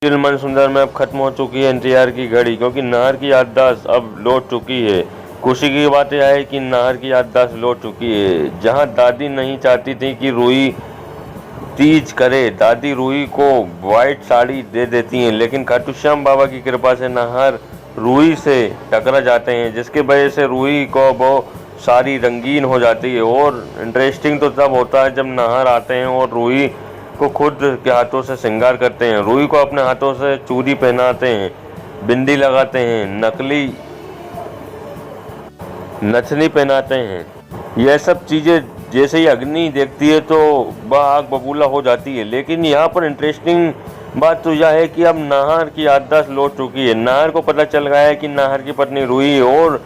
Serial मन सुंदर में अब खत्म हो चुकी है एनटीआर की घड़ी, क्योंकि नाहर की याददाश्त अब लौट चुकी है। खुशी की बात यह है कि नाहर की याददाश्त लौट चुकी है। जहां दादी नहीं चाहती थी कि रूही तीज करे, दादी रूही को व्हाइट साड़ी दे देती हैं, लेकिन खाटू श्याम बाबा की कृपा से नाहर रूही से टकरा जाते हैं, जिसकी वजह से रूही को वो सारी रंगीन हो जाती है। और इंटरेस्टिंग तो तब होता है जब नाहर आते हैं और रूही को खुद के हाथों से श्रृंगार करते हैं, रूही को अपने हाथों से चूड़ी पहनाते हैं, बिंदी लगाते हैं, नकली नथनी पहनाते हैं। यह सब चीज़ें जैसे ही अग्नि देखती है तो वह आग बबूला हो जाती है। लेकिन यहाँ पर इंटरेस्टिंग बात तो यह है कि अब नाहर की याददाश्त लौट चुकी है। नाहर को पता चल गया है कि नाहर की पत्नी रूही है, और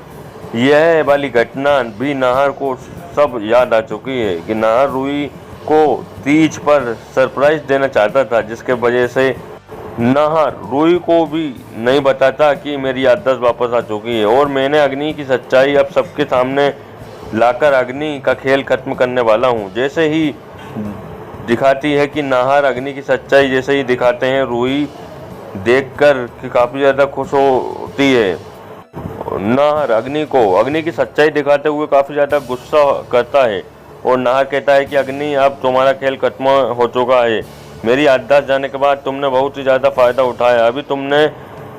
यह वाली घटना भी नाहर को सब याद आ चुकी है कि नाहर रूही को तीज पर सरप्राइज देना चाहता था, जिसके वजह से नाहर रूही को भी नहीं बताता कि मेरी याददाश्त वापस आ चुकी है और मैंने अग्नि की सच्चाई अब सबके सामने लाकर अग्नि का खेल खत्म करने वाला हूँ। जैसे ही दिखाती है कि नाहर अग्नि की सच्चाई जैसे ही दिखाते हैं, रूही देखकर कि काफ़ी ज़्यादा खुश होती है। नाहर अग्नि की सच्चाई दिखाते हुए काफ़ी ज़्यादा गुस्सा करता है और नाहर कहता है कि अग्नि अब तुम्हारा खेल खत्म हो चुका है। मेरी याददाश्त जाने के बाद तुमने बहुत ही ज़्यादा फ़ायदा उठाया। अभी तुमने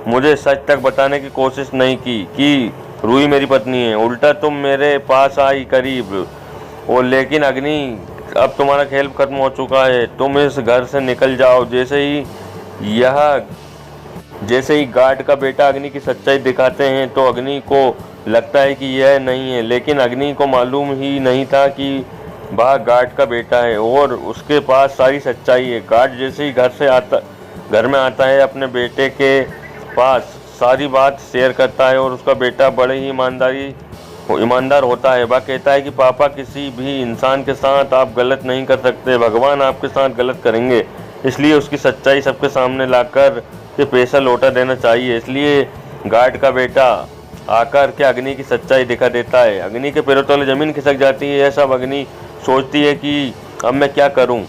मुझे सच तक बताने की कोशिश नहीं की कि रूही मेरी पत्नी है, उल्टा तुम मेरे पास आई करीब। और लेकिन अग्नि अब तुम्हारा खेल खत्म हो चुका है, तुम इस घर से निकल जाओ। जैसे ही गार्ड का बेटा अग्नि की सच्चाई दिखाते हैं तो अग्नि को लगता है कि यह नहीं है, लेकिन अग्नि को मालूम ही नहीं था कि वह गार्ड का बेटा है और उसके पास सारी सच्चाई है। गार्ड जैसे ही घर में आता है, अपने बेटे के पास सारी बात शेयर करता है और उसका बेटा बड़े ही ईमानदार होता है। वह कहता है कि पापा, किसी भी इंसान के साथ आप गलत नहीं कर सकते, भगवान आपके साथ गलत करेंगे, इसलिए उसकी सच्चाई सबके सामने लाकर के पैसा लौटा देना चाहिए। इसलिए गार्ड का बेटा आकर के अग्नि की सच्चाई दिखा देता है। अग्नि के पैरों तले जमीन खिसक जाती है। यह सब अग्नि सोचती है कि अब मैं क्या करूं,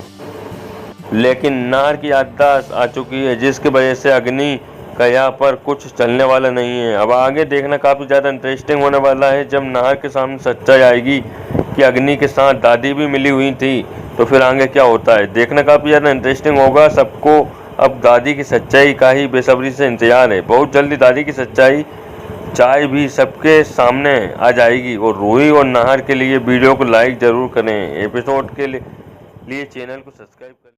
लेकिन नाहर की याददाश्त आ चुकी है, जिसकी वजह से अग्नि का यहाँ पर कुछ चलने वाला नहीं है। अब आगे देखना काफ़ी ज़्यादा इंटरेस्टिंग होने वाला है जब नाहर के सामने सच्चाई आएगी कि अग्नि के साथ दादी भी मिली हुई थी, तो फिर आगे क्या होता है देखना काफ़ी ज़्यादा इंटरेस्टिंग होगा। सबको अब दादी की सच्चाई का ही बेसब्री से इंतजार है। बहुत जल्दी दादी की सच्चाई चाय भी सबके सामने आ जाएगी। और रूही और नाहर के लिए वीडियो को लाइक ज़रूर करें। एपिसोड के लिए चैनल को सब्सक्राइब करें।